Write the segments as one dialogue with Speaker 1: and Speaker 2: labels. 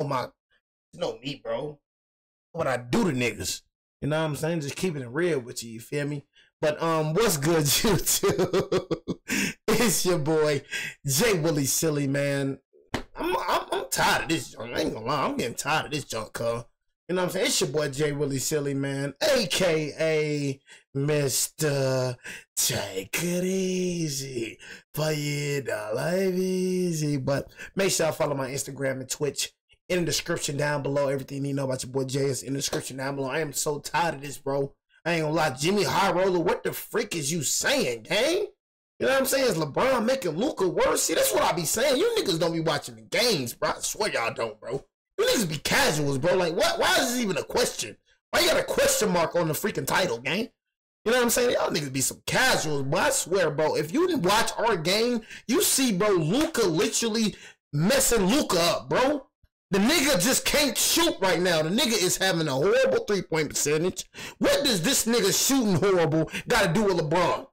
Speaker 1: my, you know me, bro. What I do to niggas. You know what I'm saying? Just keeping it real with you, you feel me? But what's good, YouTube? It's your boy, Jay Willie Silly, man. I'm tired of this junk. I ain't gonna lie, I'm getting tired of this junk, cuz. You know what I'm saying? It's your boy, Jay Willie Silly, man. AKA Mr. Take It Easy. For you, the life easy. But make sure y'all follow my Instagram and Twitch. In the description down below, everything you know about your boy Jay is in the description down below. I am so tired of this, bro. I ain't gonna lie. Jimmy High Roller, what the freak is you saying, gang? You know what I'm saying? Is LeBron making Luka worse? See, that's what I be saying. You niggas don't be watching the games, bro. I swear y'all don't, bro. You niggas be casuals, bro. Like, what? Why is this even a question? Why you got a question mark on the freaking title, gang? You know what I'm saying? Y'all niggas be some casuals, but I swear, bro, if you didn't watch our game, you see, bro, Luka literally messing Luka up, bro. The nigga just can't shoot right now. The nigga is having a horrible 3-point percentage. What does this nigga shooting horrible got to do with LeBron?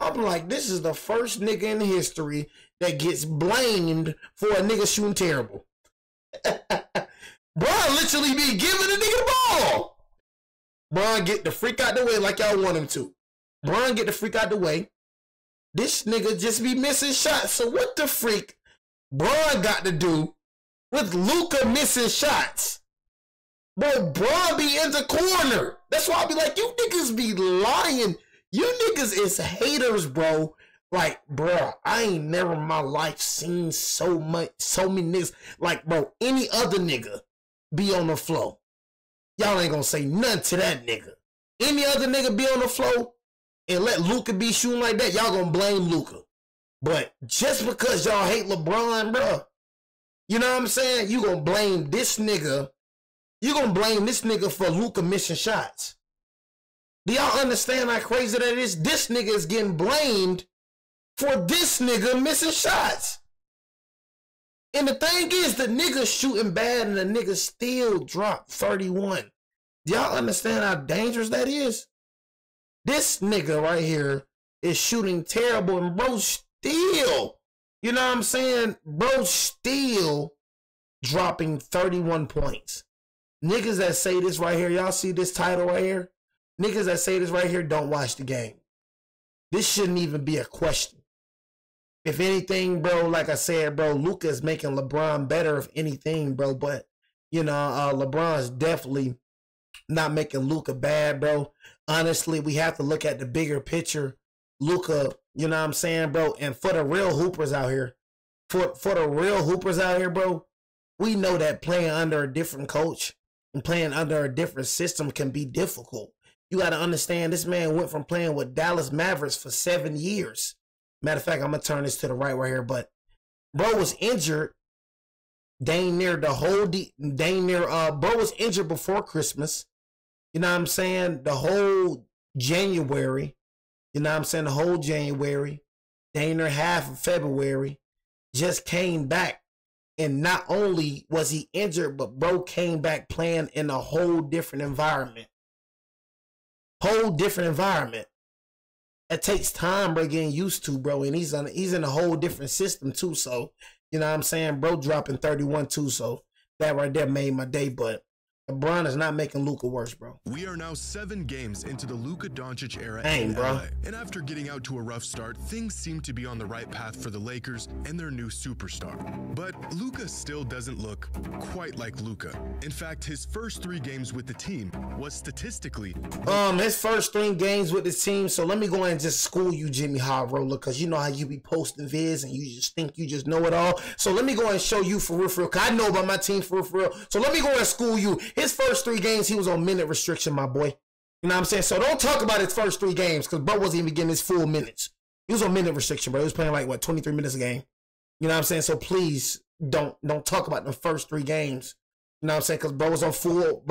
Speaker 1: I'm like, this is the first nigga in history that gets blamed for a nigga shooting terrible. Bron literally be giving the nigga the ball. Bron get the freak out the way like y'all want him to. Bron get the freak out the way. This nigga just be missing shots. So what the freak Bron got to do with Luka missing shots? Boy, Bron be in the corner. That's why I be like, you niggas be lying. You niggas is haters, bro. Like, bro, I ain't never in my life seen so many niggas. Like, bro, any other nigga be on the floor. Y'all ain't gonna say nothing to that nigga. Any other nigga be on the floor and let Luka be shooting like that, y'all gonna blame Luka. But just because y'all hate LeBron, bro, you know what I'm saying? You gonna blame this nigga. You gonna blame this nigga for Luka missing shots. Do y'all understand how crazy that is? This nigga is getting blamed for this nigga missing shots. And the thing is, the nigga shooting bad and the nigga still dropped 31. Do y'all understand how dangerous that is? This nigga right here is shooting terrible and bro still, you know what I'm saying? Bro still dropping 31 points. Niggas that say this right here, y'all see this title right here? Niggas that say this right here don't watch the game. This shouldn't even be a question. If anything, bro, like I said, bro, Luka is making LeBron better, if anything, bro. But, you know, LeBron's definitely not making Luka bad, bro. Honestly, we have to look at the bigger picture. Luka, you know what I'm saying, bro? And for the real hoopers out here, for the real hoopers out here, bro, we know that playing under a different coach and playing under a different system can be difficult. You got to understand, this man went from playing with Dallas Mavericks for 7 years. Matter of fact, I'm going to turn this to the right here, but bro was injured dang near the whole, bro was injured before Christmas. You know what I'm saying? The whole January, you know what I'm saying? The whole January, dang near half of February, just came back. And not only was he injured, but bro came back playing in a whole different environment. Whole different environment. It takes time, bro, getting used to, bro. And he's in a whole different system, too. So, you know what I'm saying? Bro dropping 31, too. So, that right there made my day. But LeBron is not making Luka worse, bro.
Speaker 2: We are now 7 games into the Luka Doncic era
Speaker 1: in
Speaker 2: LA. And after getting out to a rough start, things seem to be on the right path for the Lakers and their new superstar. But Luka still doesn't look quite like Luka. In fact, his first 3 games with the team was statistically...
Speaker 1: his first 3 games with the team, so let me go ahead and just school you, Jimmy High Roller, because you know how you be posting vids and you just think you just know it all. So let me go ahead and show you for real, because I know about my team for real. So let me go ahead and school you. His first 3 games, he was on minute restriction, my boy. You know what I'm saying? So don't talk about his first 3 games, because bro wasn't even getting his full minutes. He was on minute restriction, bro. He was playing like, what, 23 minutes a game? You know what I'm saying? So please don't talk about the first 3 games. You know what I'm saying? Because bro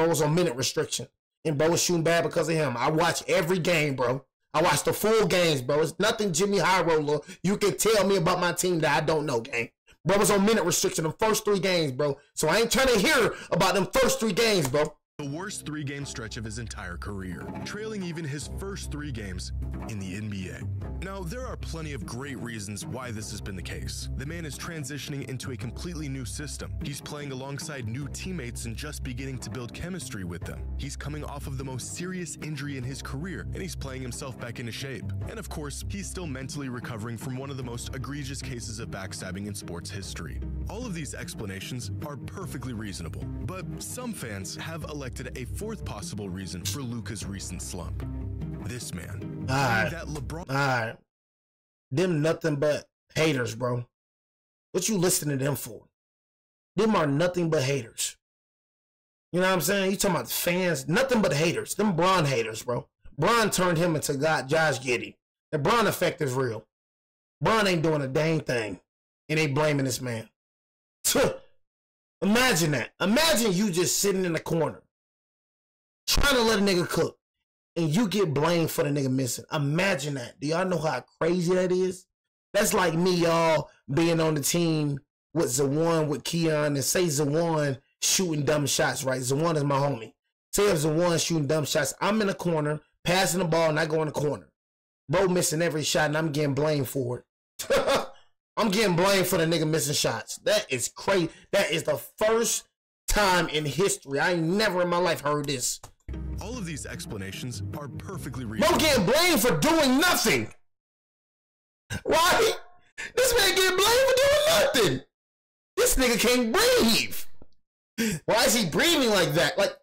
Speaker 1: was on minute restriction. And bro was shooting bad because of him. I watch every game, bro. I watch the full games, bro. It's nothing Jimmy High Roller you can tell me about my team that I don't know, gang. Bro was on minute restriction the first 3 games, bro. So I ain't trying to hear about them first 3 games, bro.
Speaker 2: the worst 3-game stretch of his entire career, trailing even his first 3 games in the NBA. Now, there are plenty of great reasons why this has been the case. The man is transitioning into a completely new system. He's playing alongside new teammates and just beginning to build chemistry with them. He's coming off of the most serious injury in his career, and he's playing himself back into shape. And of course, he's still mentally recovering from one of the most egregious cases of backstabbing in sports history. All of these explanations are perfectly reasonable, but some fans have elected a 4th possible reason for Luka's recent slump. This man. That LeBron.
Speaker 1: Alright. Them nothing but haters, bro. What you listening to them for? Them are nothing but haters. You know what I'm saying? You talking about fans, nothing but haters. Them Bron haters, bro. Bron turned him into God, Josh Giddey. The Bron effect is real. Bron ain't doing a dang thing. And they blaming this man. Imagine that. Imagine you just sitting in the corner trying to let a nigga cook and you get blamed for the nigga missing. Imagine that. Do y'all know how crazy that is? That's like me, y'all, being on the team with Zawan, with Keon, and say Zawan shooting dumb shots, right? Zawan is my homie. Say if Zawan shooting dumb shots, I'm in the corner, passing the ball, and I go in the corner. Bro missing every shot, and I'm getting blamed for it. I'm getting blamed for the nigga missing shots. That is crazy. That is the first time in history. I ain't never in my life heard this.
Speaker 2: All of these explanations are perfectly reasonable.
Speaker 1: I'm getting blamed for doing nothing. Why? This man getting blamed for doing nothing. This nigga can't breathe. Why is he breathing like that? Like,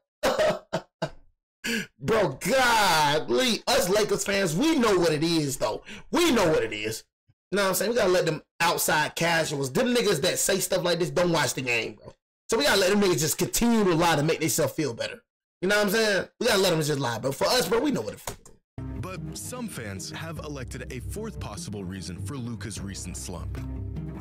Speaker 1: bro, godly. Us Lakers fans, we know what it is, though. We know what it is. You know what I'm saying? We gotta let them outside casuals, them niggas that say stuff like this, don't watch the game, bro. So we gotta let them niggas just continue to lie to make themselves feel better. You know what I'm saying? We gotta let them just lie. But for us, bro, we know what it is.
Speaker 2: But some fans have elected a 4th possible reason for Luka's recent slump.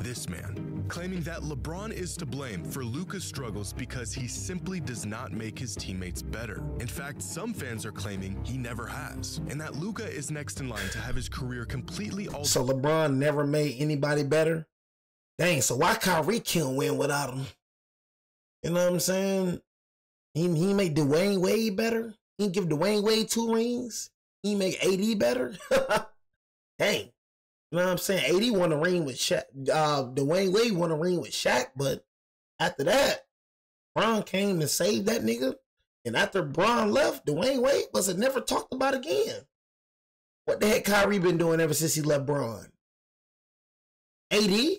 Speaker 2: This man, claiming that LeBron is to blame for Luka's struggles because he simply does not make his teammates better. In fact, some fans are claiming he never has, and that Luka is next in line to have his career completely altered.
Speaker 1: So LeBron never made anybody better? Dang, so why Kyrie can't win without him? You know what I'm saying? He made Dwayne Wade better? He give Dwayne Wade 2 rings? He make AD better? Dang. You know what I'm saying? AD won a ring with Shaq. Dwayne Wade won a ring with Shaq, but after that, Bron came and saved that nigga. And after Bron left, Dwayne Wade wasn't never talked about again. What the heck Kyrie been doing ever since he left Bron? AD?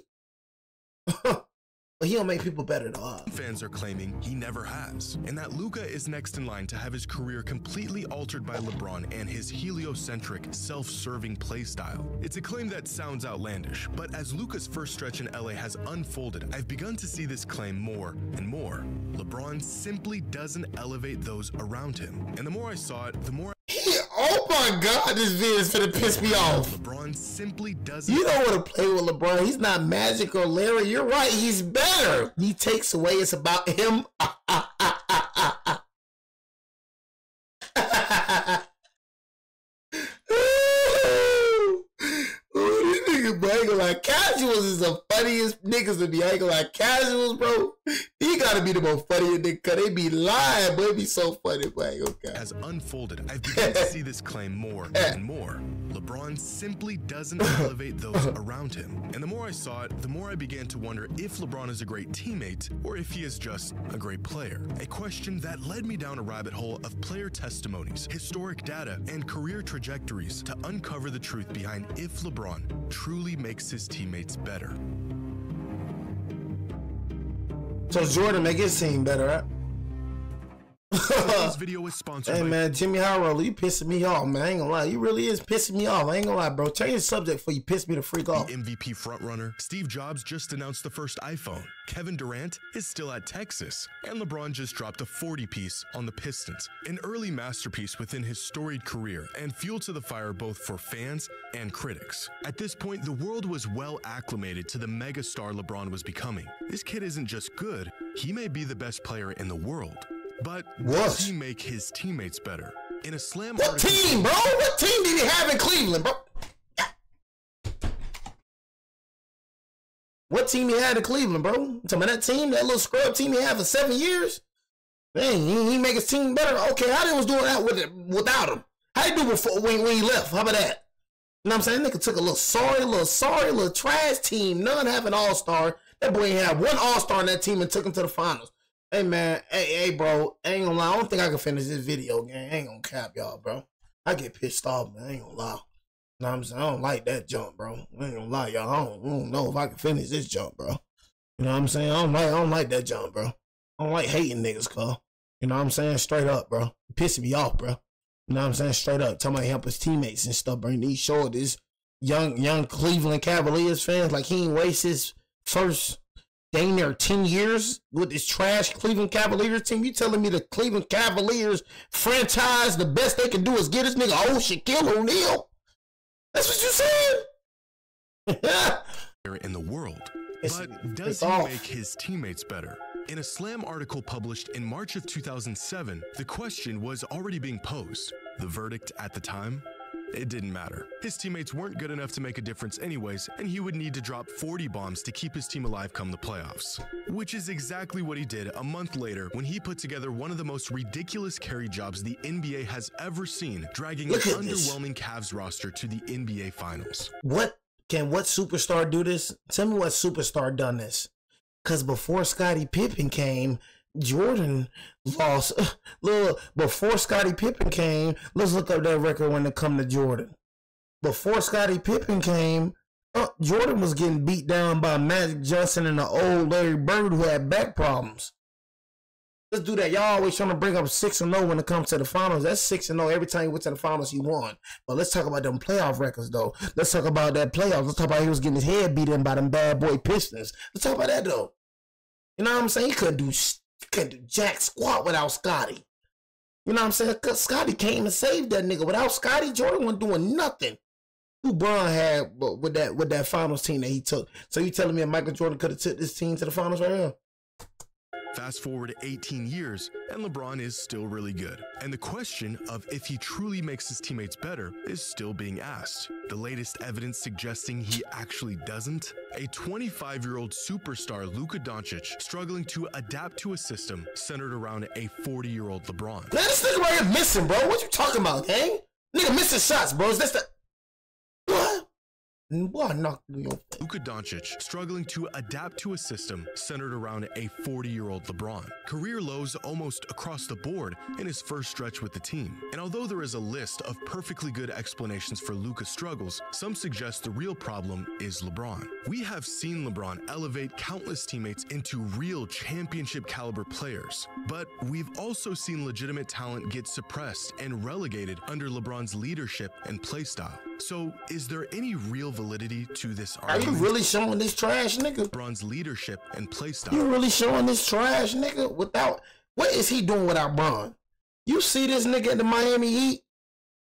Speaker 1: But he don't make people better though.
Speaker 2: Fans are claiming he never has, and that Luka is next in line to have his career completely altered by LeBron and his heliocentric, self-serving play style. It's a claim that sounds outlandish, but as Luka's first stretch in LA has unfolded, I've begun to see this claim more and more. LeBron simply doesn't elevate those around him, and the more I saw it, the more
Speaker 1: oh my God, this video is gonna piss me off.
Speaker 2: LeBron simply doesn't.
Speaker 1: You don't want to play with LeBron. He's not Magic or Larry. You're right. He's better. He takes away. It's about him. These niggas, bro, I ain't gonna lie. Casuals is the funniest niggas to be. I ain't gonna lie. Casuals, bro. He gotta be the most funniest nigga, cause they be lying, but it be so funny, but okay.
Speaker 2: Has unfolded, I've begun to see this claim more and more. LeBron simply doesn't elevate those around him. And the more I saw it, the more I began to wonder if LeBron is a great teammate or if he is just a great player. A question that led me down a rabbit hole of player testimonies, historic data, and career trajectories to uncover the truth behind if LeBron truly makes his teammates better.
Speaker 1: So Jordan make his team better, right?
Speaker 2: This video is sponsored
Speaker 1: hey man, Jimmy Howard, you pissing me off, man. I ain't gonna lie, you really is pissing me off. I ain't gonna lie, bro. Change the subject before you piss me the freak off.
Speaker 2: The MVP frontrunner, Steve Jobs just announced the first iPhone. Kevin Durant is still at Texas, and LeBron just dropped a 40-piece on the Pistons. An early masterpiece within his storied career and fuel to the fire both for fans and critics. At this point, the world was well acclimated to the megastar LeBron was becoming. This kid isn't just good, he may be the best player in the world. But does he make his teammates better? In a slam
Speaker 1: What team, bro? What team did he have in Cleveland, bro? What team he had in Cleveland, bro? You talking about that team, that little scrub team he had for 7 years? Dang, he make his team better. Okay, how they was doing that without him? How they do before when he left? How about that? You know what I'm saying? Nigga took a little sorry, trash team. None have an all-star. That boy ain't have one all-star in that team and took him to the finals. Hey, man. Hey, bro. I ain't gonna lie. I don't think I can finish this video game. I ain't gonna cap y'all, bro. I get pissed off, man. I ain't gonna lie. You know what I'm saying? I don't like that jump, bro. I ain't gonna lie, y'all. I don't know if I can finish this jump, bro. You know what I'm saying? I don't like that jump, bro. I don't like hating niggas, cuz. You know what I'm saying? Straight up, bro. Pissing me off, bro. You know what I'm saying? Straight up. Talking about help his teammates and stuff, bro. He showed this young Cleveland Cavaliers fans like he ain't waste his first dang near 10 years with this trash Cleveland Cavaliers team. You telling me the Cleveland Cavaliers franchise, the best they can do is get this nigga Shaquille O'Neal? That's what you said?
Speaker 2: In the world. But does he make his teammates better? In a Slam article published in March of 2007, the question was already being posed. The verdict at the time? It didn't matter. His teammates weren't good enough to make a difference anyways, and he would need to drop 40 bombs to keep his team alive come the playoffs. Which is exactly what he did a month later when he put together one of the most ridiculous carry jobs the NBA has ever seen, dragging an underwhelming Cavs roster to the NBA Finals.
Speaker 1: What superstar do this? Tell me what superstar done this. Because before Scottie Pippen came, Jordan lost. Look, before Scottie Pippen came, let's look up that record when it come to Jordan. Before Scottie Pippen came, Jordan was getting beat down by Magic Johnson and the old Larry Bird who had back problems. Let's do that. Y'all always trying to bring up 6-0 when it comes to the finals. That's 6-0 every time he went to the finals, he won. But let's talk about them playoff records, though. Let's talk about that playoffs. Let's talk about he was getting his head beat in by them bad boy Pistons. Let's talk about that, though. You know what I'm saying? He couldn't do jack squat without Scottie. You know what I'm saying? Because Scottie came and saved that nigga. Without Scottie, Jordan wasn't doing nothing. LeBron had with that finals team that he took. So you telling me Michael Jordan could have took this team to the finals right now?
Speaker 2: Fast forward 18 years, and LeBron is still really good. And the question of if he truly makes his teammates better is still being asked. The latest evidence suggesting he actually doesn't? A 25-year-old superstar, Luka Doncic, struggling to adapt to a system centered around a 40-year-old LeBron.
Speaker 1: Man, this nigga right here missing, bro. What you talking about, gang? Nigga missing shots, bro. Is this the... What? Boy, I knocked you in your face.
Speaker 2: Luka Doncic struggling to adapt to a system centered around a 40-year-old LeBron. Career lows almost across the board in his first stretch with the team. And although there is a list of perfectly good explanations for Luka's struggles, some suggest the real problem is LeBron. We have seen LeBron elevate countless teammates into real championship caliber players, but we've also seen legitimate talent get suppressed and relegated under LeBron's leadership and play style. So, is there any real validity to this argument?
Speaker 1: Are you really showing this trash nigga?
Speaker 2: LeBron's leadership and play style.
Speaker 1: You really showing this trash nigga without... What is he doing without Bron? You see this nigga at the Miami Heat?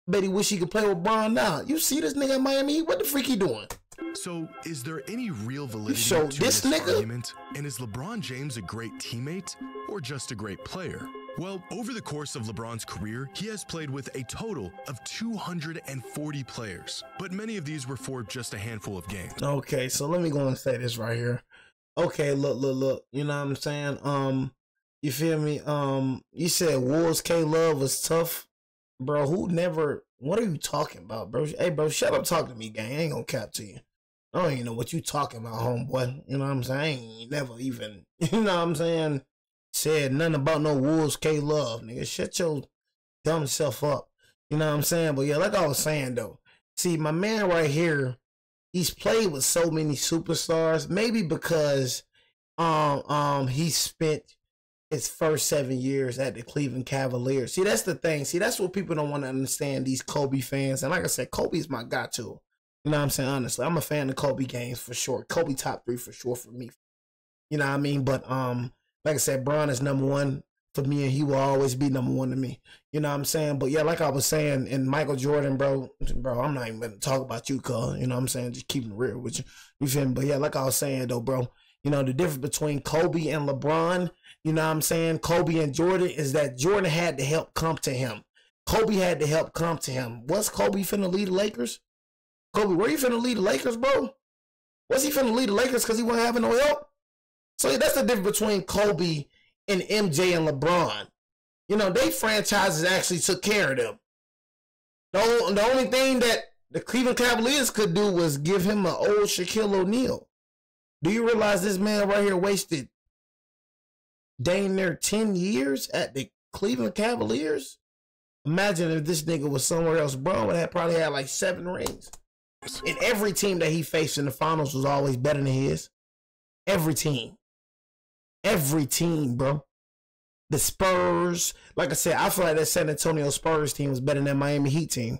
Speaker 1: Bet he wish he could play with Bron now. You see this nigga at Miami Heat? What the freak he doing?
Speaker 2: So, is there any real validity to this argument? And is LeBron James a great teammate or just a great player? Well, over the course of LeBron's career, he has played with a total of 240 players, but many of these were for just a handful of games.
Speaker 1: Okay, so let me go and say this right here. Okay, look. You know what I'm saying? You feel me? You said Wolves K-Love was tough. Bro, what are you talking about, bro? Hey, bro, shut up talking to me, gang. I ain't gonna cap to you. I don't even know what you talking about, homeboy. You know what I'm saying? I ain't never even, you know what I'm saying? Said nothing about no Wolves K-Love, nigga. Shut your dumb self up. You know what I'm saying? But yeah, like I was saying though. See, my man right here, he's played with so many superstars. Maybe because he spent his first 7 years at the Cleveland Cavaliers. See, that's the thing. See, that's what people don't want to understand, these Kobe fans. And like I said, Kobe's my guy too. You know what I'm saying? Honestly, I'm a fan of Kobe games for sure. Kobe top 3 for sure for me. You know what I mean? But like I said, Bron is number 1 for me, and he will always be number 1 to me. You know what I'm saying? But yeah, like I was saying, and Michael Jordan, bro, I'm not even going to talk about you, cuz. You know what I'm saying? Just keeping it real with you. You feel me? But yeah, like I was saying, though, bro, you know, the difference between Kobe and LeBron, you know what I'm saying, Kobe and Jordan, is that Jordan had to help come to him. Kobe had to help come to him. Was Kobe finna lead the Lakers? Kobe, were you finna lead the Lakers, bro? Was he finna lead the Lakers because he wasn't having no help? So that's the difference between Kobe and MJ and LeBron. You know, they franchises actually took care of them. The only thing that the Cleveland Cavaliers could do was give him an old Shaquille O'Neal. Do you realize this man right here wasted dang near 10 years at the Cleveland Cavaliers? Imagine if this nigga was somewhere else. Bro would have probably had like 7 rings. And every team that he faced in the finals was always better than his. Every team. Every team, bro. The Spurs. Like I said, I feel like that San Antonio Spurs team was better than that Miami Heat team.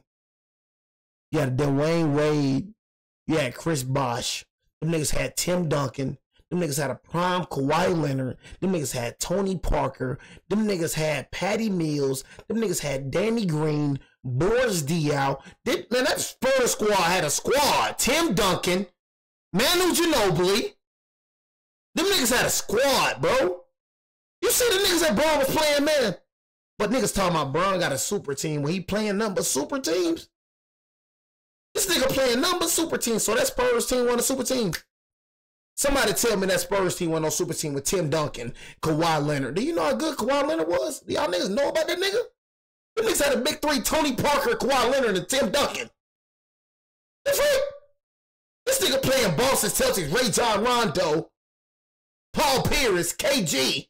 Speaker 1: You had Dwayne Wade. You had Chris Bosh. Them niggas had Tim Duncan. Them niggas had a prime Kawhi Leonard. Them niggas had Tony Parker. Them niggas had Patty Mills. Them niggas had Danny Green, Boris Diaw. Man, that Spurs squad had a squad. Tim Duncan, Manu Ginobili. Them niggas had a squad, bro. You see the niggas that Bron was playing, man. But niggas talking about Bron got a super team when he playing nothing but super teams. This nigga playing nothing but super teams. So that Spurs team won a super team. Somebody tell me that Spurs team won no super team with Tim Duncan, Kawhi Leonard. Do you know how good Kawhi Leonard was? Do y'all niggas know about that nigga? Them niggas had a big 3, Tony Parker, Kawhi Leonard, and Tim Duncan. That's right. This nigga playing Boston Celtics, Ray John Rondo, Paul Pierce, KG.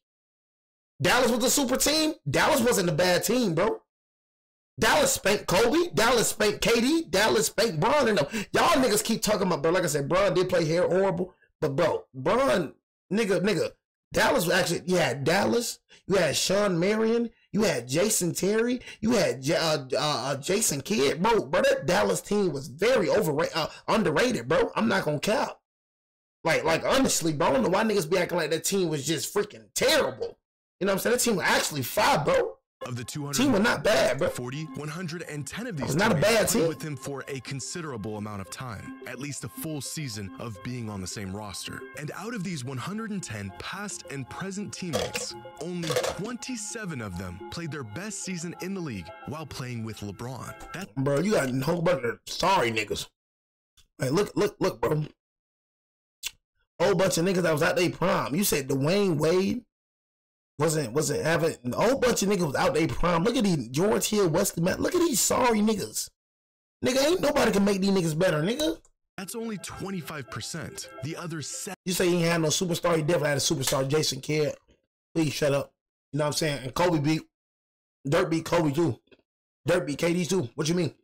Speaker 1: Dallas was a super team. Dallas wasn't a bad team, bro. Dallas spanked Kobe. Dallas spanked KD. Dallas spanked Bron. And y'all niggas keep talking about, bro. Like I said, Bron did play hair horrible. But, bro, Bron, nigga, Dallas was actually, you had Dallas. You had Sean Marion. You had Jason Terry. You had Jason Kidd. Bro, that Dallas team was very underrated, bro. I'm not going to cap. Like, honestly, bro, I don't know why niggas be acting like that team was just freaking terrible. You know what I'm saying? That team was actually fire, bro.
Speaker 2: Of the 200
Speaker 1: team was not bad, bro.
Speaker 2: 110 of these
Speaker 1: was not a bad team.
Speaker 2: with him for a considerable amount of time, at least a full season of being on the same roster. And out of these 110 past and present teammates, only 27 of them played their best season in the league while playing with LeBron.
Speaker 1: Bro, you got a whole bunch of sorry niggas. Hey, look, bro. Whole bunch of niggas that was out their prime. You said Dwayne Wade wasn't having a whole bunch of niggas was out their prime. Look at these George Hill, Wesley Matt. Look at these sorry niggas. Nigga, ain't nobody can make these niggas better, nigga.
Speaker 2: That's only 25%. The other 7.
Speaker 1: You say he ain't had no superstar. He definitely had a superstar, Jason Kidd. Please shut up. You know what I'm saying? And Dirk beat Kobe too. Dirk beat KD too. What you mean?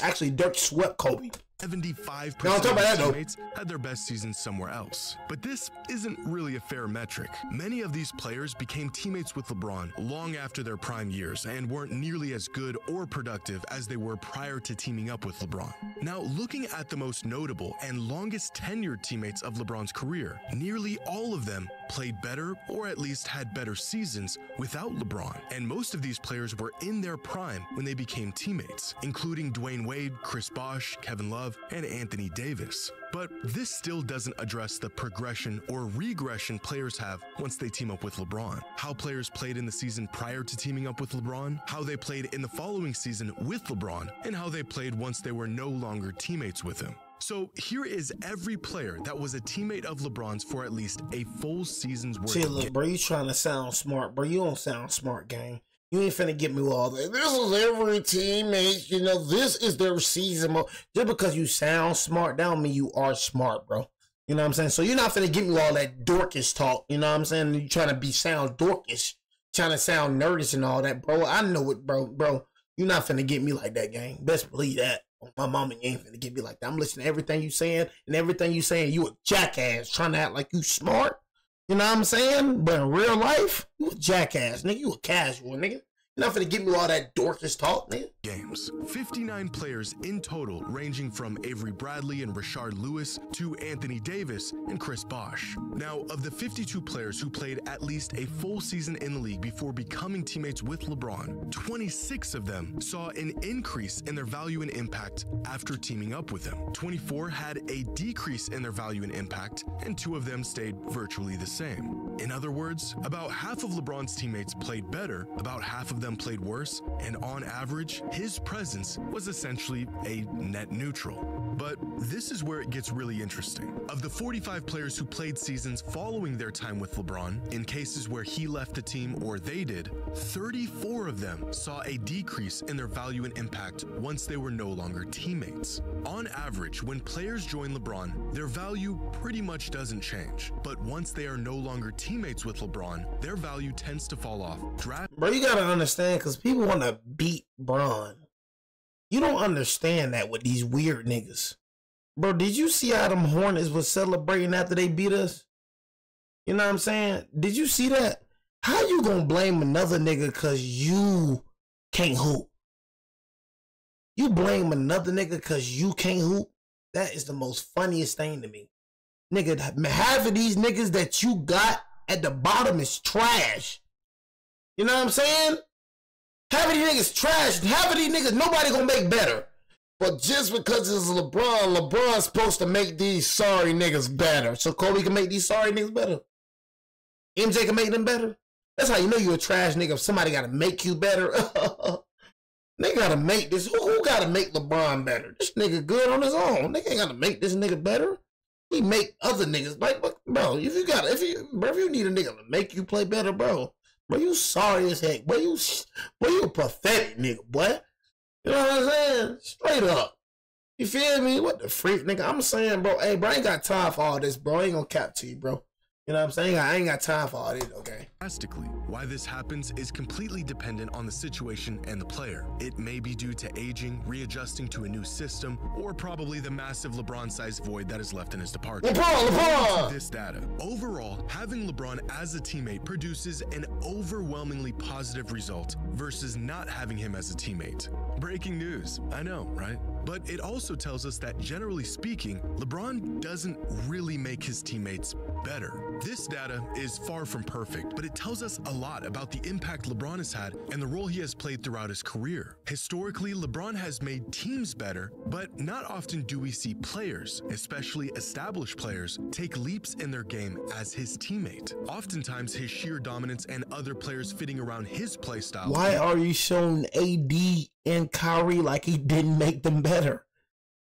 Speaker 1: Actually, Dirk swept Kobe.
Speaker 2: 75%
Speaker 1: no,
Speaker 2: of
Speaker 1: his
Speaker 2: teammates had their best season somewhere else. But this isn't really a fair metric. Many of these players became teammates with LeBron long after their prime years and weren't nearly as good or productive as they were prior to teaming up with LeBron. Now, looking at the most notable and longest tenured teammates of LeBron's career, nearly all of them played better or at least had better seasons without LeBron. And most of these players were in their prime when they became teammates, including Dwayne Wade, Chris Bosh, Kevin Love, and Anthony Davis. But this still doesn't address the progression or regression players have once they team up with LeBron. How players played in the season prior to teaming up with LeBron, how they played in the following season with LeBron, and how they played once they were no longer teammates with him. So here is every player that was a teammate of LeBron's for at least a full season's worth.
Speaker 1: Chill, look, bro, you trying to sound smart, bro. You don't sound smart, gang. You ain't finna get me all that. This is every teammate, you know, this is their season. Just because you sound smart, that don't mean you are smart, bro. You know what I'm saying? So you're not finna get me all that dorkish talk, you know what I'm saying? You trying to sound dorkish, trying to sound nerdish and all that, bro. I know it, bro. You're not finna get me like that, gang. Best believe that. My mama ain't finna get me like that. I'm listening to everything you saying, and everything you saying, you a jackass trying to act like you smart. You know what I'm saying? But in real life, you a jackass, nigga. You a casual, nigga. You're not finna give me all that dorkish talk, nigga.
Speaker 2: Games. 59 players in total, ranging from Avery Bradley and Rashard Lewis to Anthony Davis and Chris Bosh. Now, of the 52 players who played at least a full season in the league before becoming teammates with LeBron, 26 of them saw an increase in their value and impact after teaming up with him. 24 had a decrease in their value and impact, and 2 of them stayed virtually the same. In other words, about half of LeBron's teammates played better, about half of them played worse, and on average, his presence was essentially a net neutral. But this is where it gets really interesting. Of the 45 players who played seasons following their time with LeBron, in cases where he left the team or they did, 34 of them saw a decrease in their value and impact once they were no longer teammates. On average, when players join LeBron, their value pretty much doesn't change. But once they are no longer teammates with LeBron, their value tends to fall off.
Speaker 1: Bro, you gotta understand, because people want to beat Bron. You don't understand that with these weird niggas. Bro, did you see how them Hornets was celebrating after they beat us? You know what I'm saying? Did you see that? How you gonna blame another nigga because you can't hoop? You blame another nigga because you can't hoop? That is the most funniest thing to me. Nigga, half of these niggas that you got at the bottom is trash. You know what I'm saying? Half of these niggas trash. Half of these niggas nobody gonna make better. But just because it's LeBron, LeBron's supposed to make these sorry niggas better. So Kobe can make these sorry niggas better. MJ can make them better. That's how you know you a trash nigga. If somebody gotta make you better. They gotta make this. Who gotta make LeBron better? This nigga good on his own. They ain't gotta make this nigga better. He make other niggas like, bro. If you need a nigga to make you play better, bro, you sorry as heck. Boy, you a pathetic nigga, boy. You know what I'm saying? Straight up. You feel me? What the freak, nigga? I'm saying, bro. Hey, bro, I ain't got time for all this, bro. I ain't gonna cap to you, bro. You know what I'm saying? I ain't got time for all this, okay?
Speaker 2: Drastically, why this happens is completely dependent on the situation and the player. It may be due to aging, readjusting to a new system, or probably the massive LeBron-sized void that is left in his departure.
Speaker 1: LeBron!
Speaker 2: This data. Overall, having LeBron as a teammate produces an overwhelmingly positive result versus not having him as a teammate. Breaking news, I know, right? But it also tells us that, generally speaking, LeBron doesn't really make his teammates better. This data is far from perfect, but it tells us a lot about the impact LeBron has had and the role he has played throughout his career. Historically, LeBron has made teams better, but not often do we see players, especially established players, take leaps in their game as his teammate. Oftentimes, his sheer dominance and other players fitting around his playstyle.
Speaker 1: Why are you showing AD and Kyrie like he didn't make them better?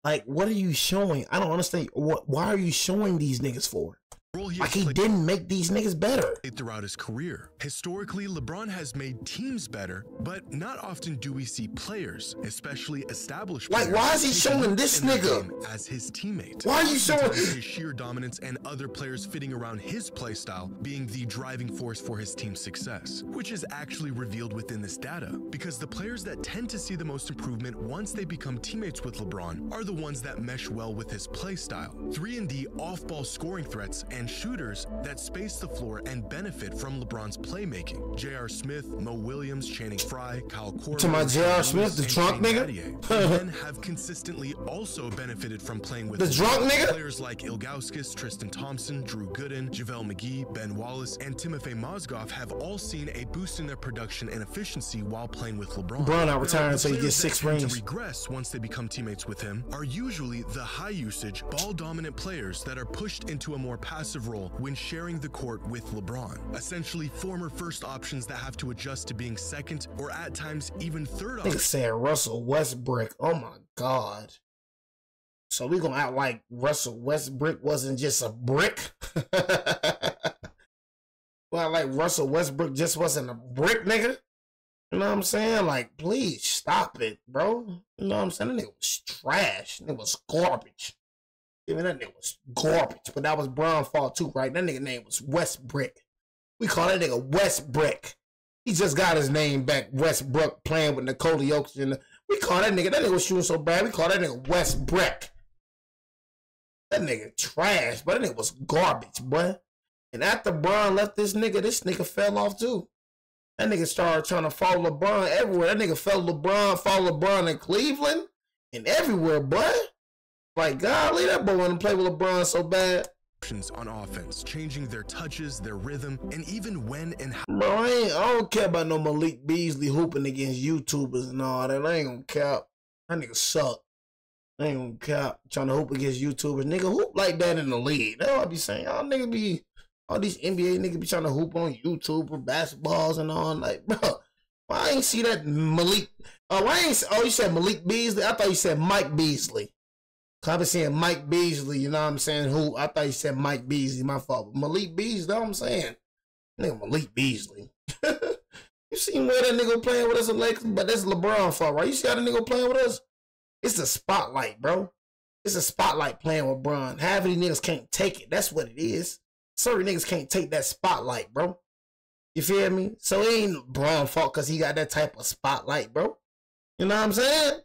Speaker 1: Like, what are you showing? I don't understand. Why are you showing these niggas for? Like he didn't make these niggas better.
Speaker 2: Throughout his career. Historically, LeBron has made teams better, but not often do we see players, especially established players.
Speaker 1: Like, why is he showing this nigga
Speaker 2: as his teammate?
Speaker 1: Why are you showing
Speaker 2: his sheer dominance and other players fitting around his playstyle being the driving force for his team's success, which is actually revealed within this data, because the players that tend to see the most improvement once they become teammates with LeBron are the ones that mesh well with his playstyle. 3-and-D off-ball scoring threats and shooters that space the floor and benefit from LeBron's playmaking. J.R. Smith, Mo Williams, Channing Frye, Kyle Korver,
Speaker 1: to my J.R. Smith, the drunk nigga,
Speaker 2: then have consistently also benefited from playing with
Speaker 1: the drunk nigga.
Speaker 2: Players like Ilgauskas, Tristan Thompson, Drew Gooden, JaVale McGee, Ben Wallace, and Timofey Mozgov have all seen a boost in their production and efficiency while playing with LeBron.
Speaker 1: LeBron not retiring until he gets 6 rings.
Speaker 2: To regress once they become teammates with him are usually the high-usage, ball-dominant players that are pushed into a more passive role when sharing the court with LeBron. Essentially, former first options that have to adjust to being second or at times even third options.
Speaker 1: Nigga said Russell Westbrook. Oh my God. So we gonna act like Russell Westbrook wasn't just a brick? Well, like Russell Westbrook just wasn't a brick, nigga? You know what I'm saying? Like, please stop it, bro. You know what I'm saying? That nigga was trash. That was garbage. Even that nigga was garbage. But that was Bron's fault too, right? That nigga name was Westbrook. We call that nigga Westbrook. He just got his name back. Westbrook playing with Nikola Jokic. We call that nigga was shooting so bad. We call that nigga Westbrook. That nigga trash, but that nigga was garbage, boy. And after Bron left this nigga fell off too. That nigga started trying to follow LeBron everywhere. That nigga followed LeBron in Cleveland and everywhere, boy. Like, golly, that boy wanted to play with LeBron so bad.
Speaker 2: On offense, changing their touches, their rhythm, and even when and how.
Speaker 1: Bro, I don't care about no Malik Beasley hooping against YouTubers and all that. I ain't gonna cap. That nigga suck. I ain't gonna cap. Trying to hoop against YouTubers. Nigga, hoop like that in the league. That's what I be saying. All these NBA niggas be trying to hoop on YouTuber, basketballs and all. Like, bro, I ain't see that Malik Oh, you said Malik Beasley? I thought you said Mike Beasley. Cause I've been saying Mike Beasley, you know what I'm saying? Who? I thought you said Mike Beasley, my fault. Malik Beasley, that's what I'm saying. Nigga, Malik Beasley. You seen where that nigga playing with us, Alex? But that's LeBron fault, right? You see how the nigga playing with us? It's a spotlight, bro. It's a spotlight playing with Bron. Half of these niggas can't take it. That's what it is. Certain niggas can't take that spotlight, bro. You feel me? So it ain't Bron fault because he got that type of spotlight, bro. You know what I'm saying?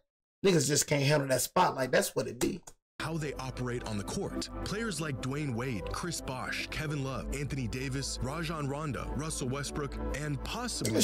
Speaker 1: Niggas just can't handle that spotlight. That's what it be.
Speaker 2: How they operate on the court. Players like Dwayne Wade, Chris Bosh, Kevin Love, Anthony Davis, Rajon Rondo, Russell Westbrook, and possibly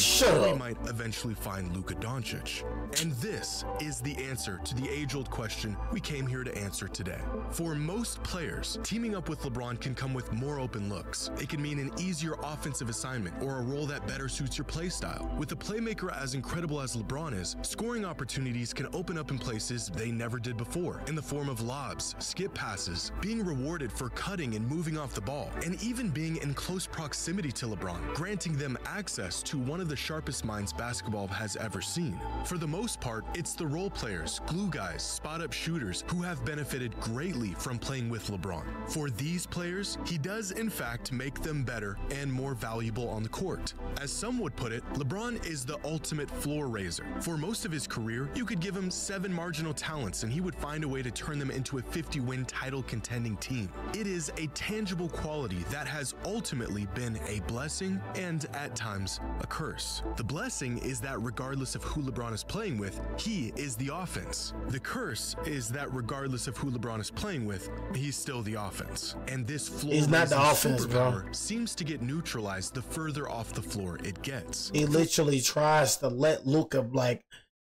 Speaker 2: we might eventually find Luka Doncic. And this is the answer to the age-old question we came here to answer today. For most players, teaming up with LeBron can come with more open looks. It can mean an easier offensive assignment or a role that better suits your play style. With a playmaker as incredible as LeBron is, scoring opportunities can open up in places they never did before, in the form of lobs, skip passes, being rewarded for cutting and moving off the ball, and even being in close proximity to LeBron, granting them access to one of the sharpest minds basketball has ever seen. For the most part, it's the role players, glue guys, spot-up shooters who have benefited greatly from playing with LeBron. For these players, he does in fact make them better and more valuable on the court. As some would put it, LeBron is the ultimate floor raiser. For most of his career, you could give him 7 marginal talents and he would find a way to turn them into a 50-win title contending team. It is a tangible quality that has ultimately been a blessing and at times a curse. The blessing is that regardless of who LeBron is playing with, he is the offense. The curse is that regardless of who LeBron is playing with, he's still the offense. And this floor
Speaker 1: he's not the offense, bro.
Speaker 2: Seems to get neutralized the further off the floor it gets.
Speaker 1: He literally tries to let Luka, like,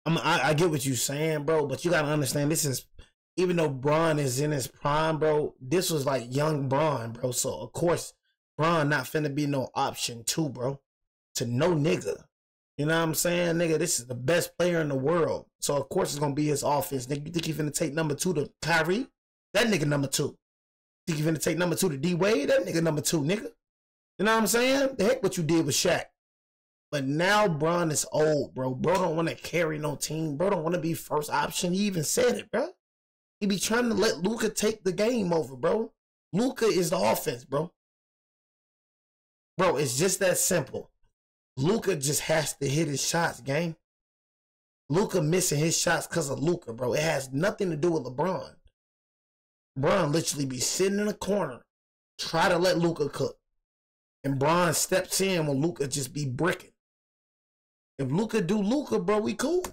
Speaker 1: I get what you're saying, bro, but you gotta understand, this is, even though Bron is in his prime, bro, this was like young Bron, bro. So of course, Bron not finna be no option 2, bro, to no nigga. You know what I'm saying, nigga? This is the best player in the world, so of course it's gonna be his offense. Nigga, you think he finna take number 2 to Kyrie? That nigga number 2. Think he finna take number 2 to D Wade? That nigga number 2, nigga. You know what I'm saying? The heck what you did with Shaq. But now Bron is old, bro. Bro don't want to carry no team. Bro don't want to be first option. He even said it, bro. He be trying to let Luka take the game over, bro. Luka is the offense, bro. Bro, it's just that simple. Luka just has to hit his shots, gang. Luka missing his shots because of Luka, bro. It has nothing to do with LeBron. Bron literally be sitting in a corner, try to let Luka cook. And Bron steps in when Luka just be bricking. If Luka do Luka, bro, we cool.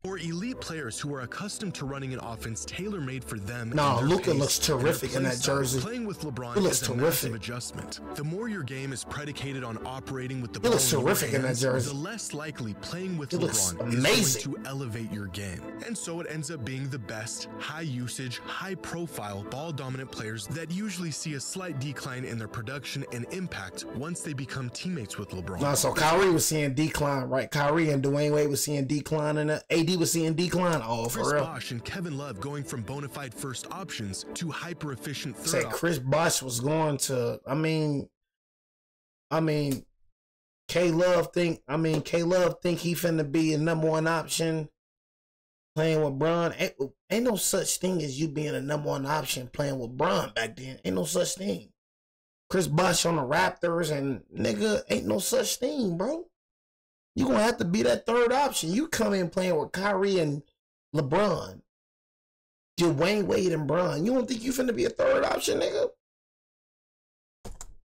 Speaker 2: For elite players who are accustomed to running an offense tailor-made for them.
Speaker 1: No, Luka looks terrific in that jersey.
Speaker 2: Playing with LeBron
Speaker 1: looks
Speaker 2: is a massive adjustment. The more your game is predicated on operating with the ball,
Speaker 1: looks terrific in that jersey.
Speaker 2: The less likely playing with
Speaker 1: LeBron
Speaker 2: is going to elevate your game. And so it ends up being the best, high-usage, high-profile, ball-dominant players that usually see a slight decline in their production and impact once they become teammates with LeBron.
Speaker 1: No, so Kyrie was seeing decline, right? Kyrie and Dwayne Wade was seeing decline, and AD was seeing decline. Oh, for real.
Speaker 2: Chris Bosh and Kevin Love going from bona fide first options to hyper efficient third.
Speaker 1: Say Chris Bosh was going to. I mean, K Love think he finna be a number 1 option playing with Bron. Ain't no such thing as you being a number 1 option playing with Bron back then. Ain't no such thing. Chris Bosh on the Raptors and nigga, ain't no such thing, bro. You gonna have to be that third option. You come in playing with Kyrie and LeBron, Dwayne Wade and Bron. You don't think you finna be a third option, nigga?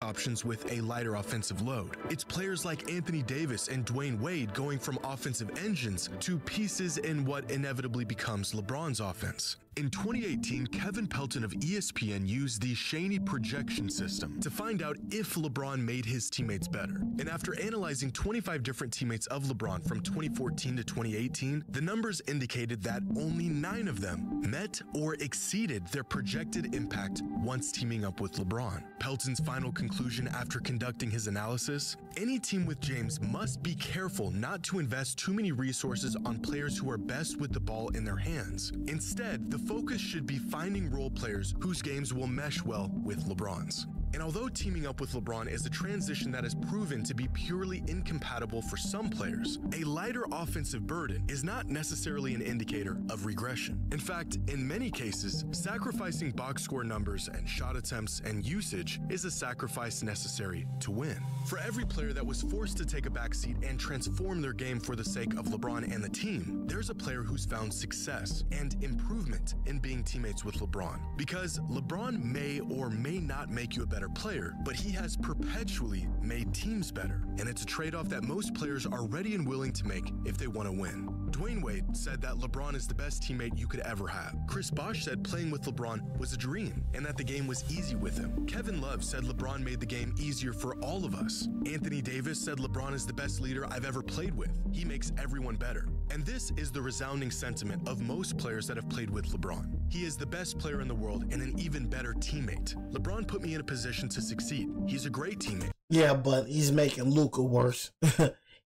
Speaker 2: Options with a lighter offensive load. It's players like Anthony Davis and Dwayne Wade going from offensive engines to pieces in what inevitably becomes LeBron's offense. In 2018, Kevin Pelton of ESPN used the Shaney projection system to find out if LeBron made his teammates better. And after analyzing 25 different teammates of LeBron from 2014 to 2018, the numbers indicated that only 9 of them met or exceeded their projected impact once teaming up with LeBron. Pelton's final conclusion after conducting his analysis: any team with James must be careful not to invest too many resources on players who are best with the ball in their hands. Instead, the focus should be finding role players whose games will mesh well with LeBron's. And although teaming up with LeBron is a transition that has proven to be purely incompatible for some players, a lighter offensive burden is not necessarily an indicator of regression. In fact, in many cases, sacrificing box score numbers and shot attempts and usage is a sacrifice necessary to win. For every player that was forced to take a backseat and transform their game for the sake of LeBron and the team, there's a player who's found success and improvement in being teammates with LeBron. Because LeBron may or may not make you a better player, but he has perpetually made teams better. And it's a trade-off that most players are ready and willing to make if they want to win. Dwayne Wade said that LeBron is the best teammate you could ever have. Chris Bosh said playing with LeBron was a dream and that the game was easy with him. Kevin Love said LeBron made the game easier for all of us. Anthony Davis said LeBron is the best leader I've ever played with. He makes everyone better. And this is the resounding sentiment of most players that have played with LeBron. He is the best player in the world and an even better teammate. LeBron put me in a position to succeed. He's a great teammate.
Speaker 1: Yeah, but he's making Luka worse.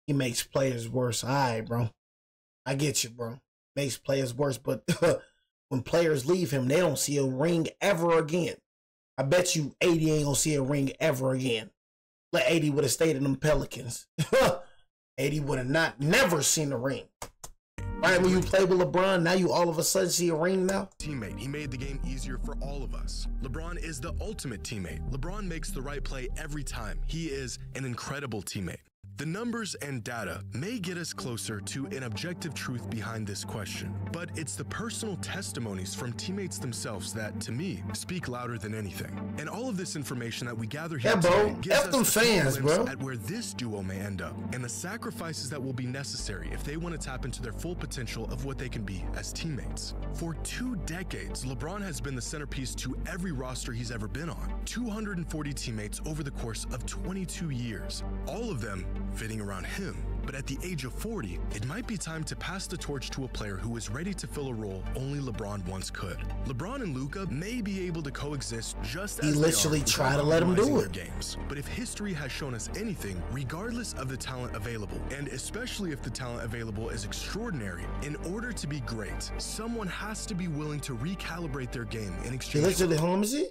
Speaker 1: He makes players worse. All right, bro. I get you, bro. Makes players worse, but when players leave him, they don't see a ring ever again. I bet you 80 ain't gonna see a ring ever again. Like 80 would have stayed in them Pelicans. 80 would have never seen a ring. Right, when you play with LeBron, now you all of a sudden see a ring now?
Speaker 2: Teammate, he made the game easier for all of us. LeBron is the ultimate teammate. LeBron makes the right play every time. He is an incredible teammate. The numbers and data may get us closer to an objective truth behind this question, but it's the personal testimonies from teammates themselves that, to me, speak louder than anything. And all of this information that we gather here today gives us a glimpse at where this duo may end up, and the sacrifices that will be necessary if they want to tap into their full potential of what they can be as teammates. For 2 decades, LeBron has been the centerpiece to every roster he's ever been on. 240 teammates over the course of 22 years, all of them fitting around him. But at the age of 40, it might be time to pass the torch to a player who is ready to fill a role only LeBron once could. LeBron and Luka may be able to coexist just as
Speaker 1: he literally tried to let him do it.
Speaker 2: Games. But if history has shown us anything, regardless of the talent available, and especially if the talent available is extraordinary, in order to be great, someone has to be willing to recalibrate their game in exchange.
Speaker 1: He literally home, is he?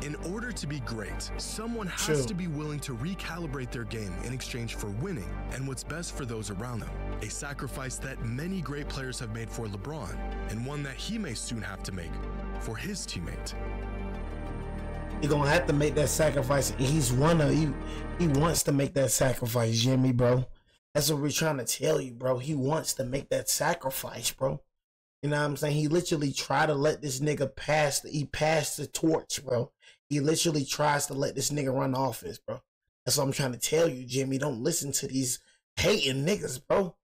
Speaker 2: In order to be great, someone has to be willing to recalibrate their game in exchange for winning and what's best for those around them. A sacrifice that many great players have made for LeBron, and one that he may soon have to make for his teammate.
Speaker 1: You're gonna have to make that sacrifice. He's one of you. He wants to make that sacrifice, Jimmy, bro. That's what we're trying to tell you, bro. He wants to make that sacrifice, bro. You know what I'm saying? He literally tried to let this nigga pass. He passed the torch, bro. He literally tries to let this nigga run the offense, bro. That's what I'm trying to tell you, Jimmy. Don't listen to these hating niggas, bro.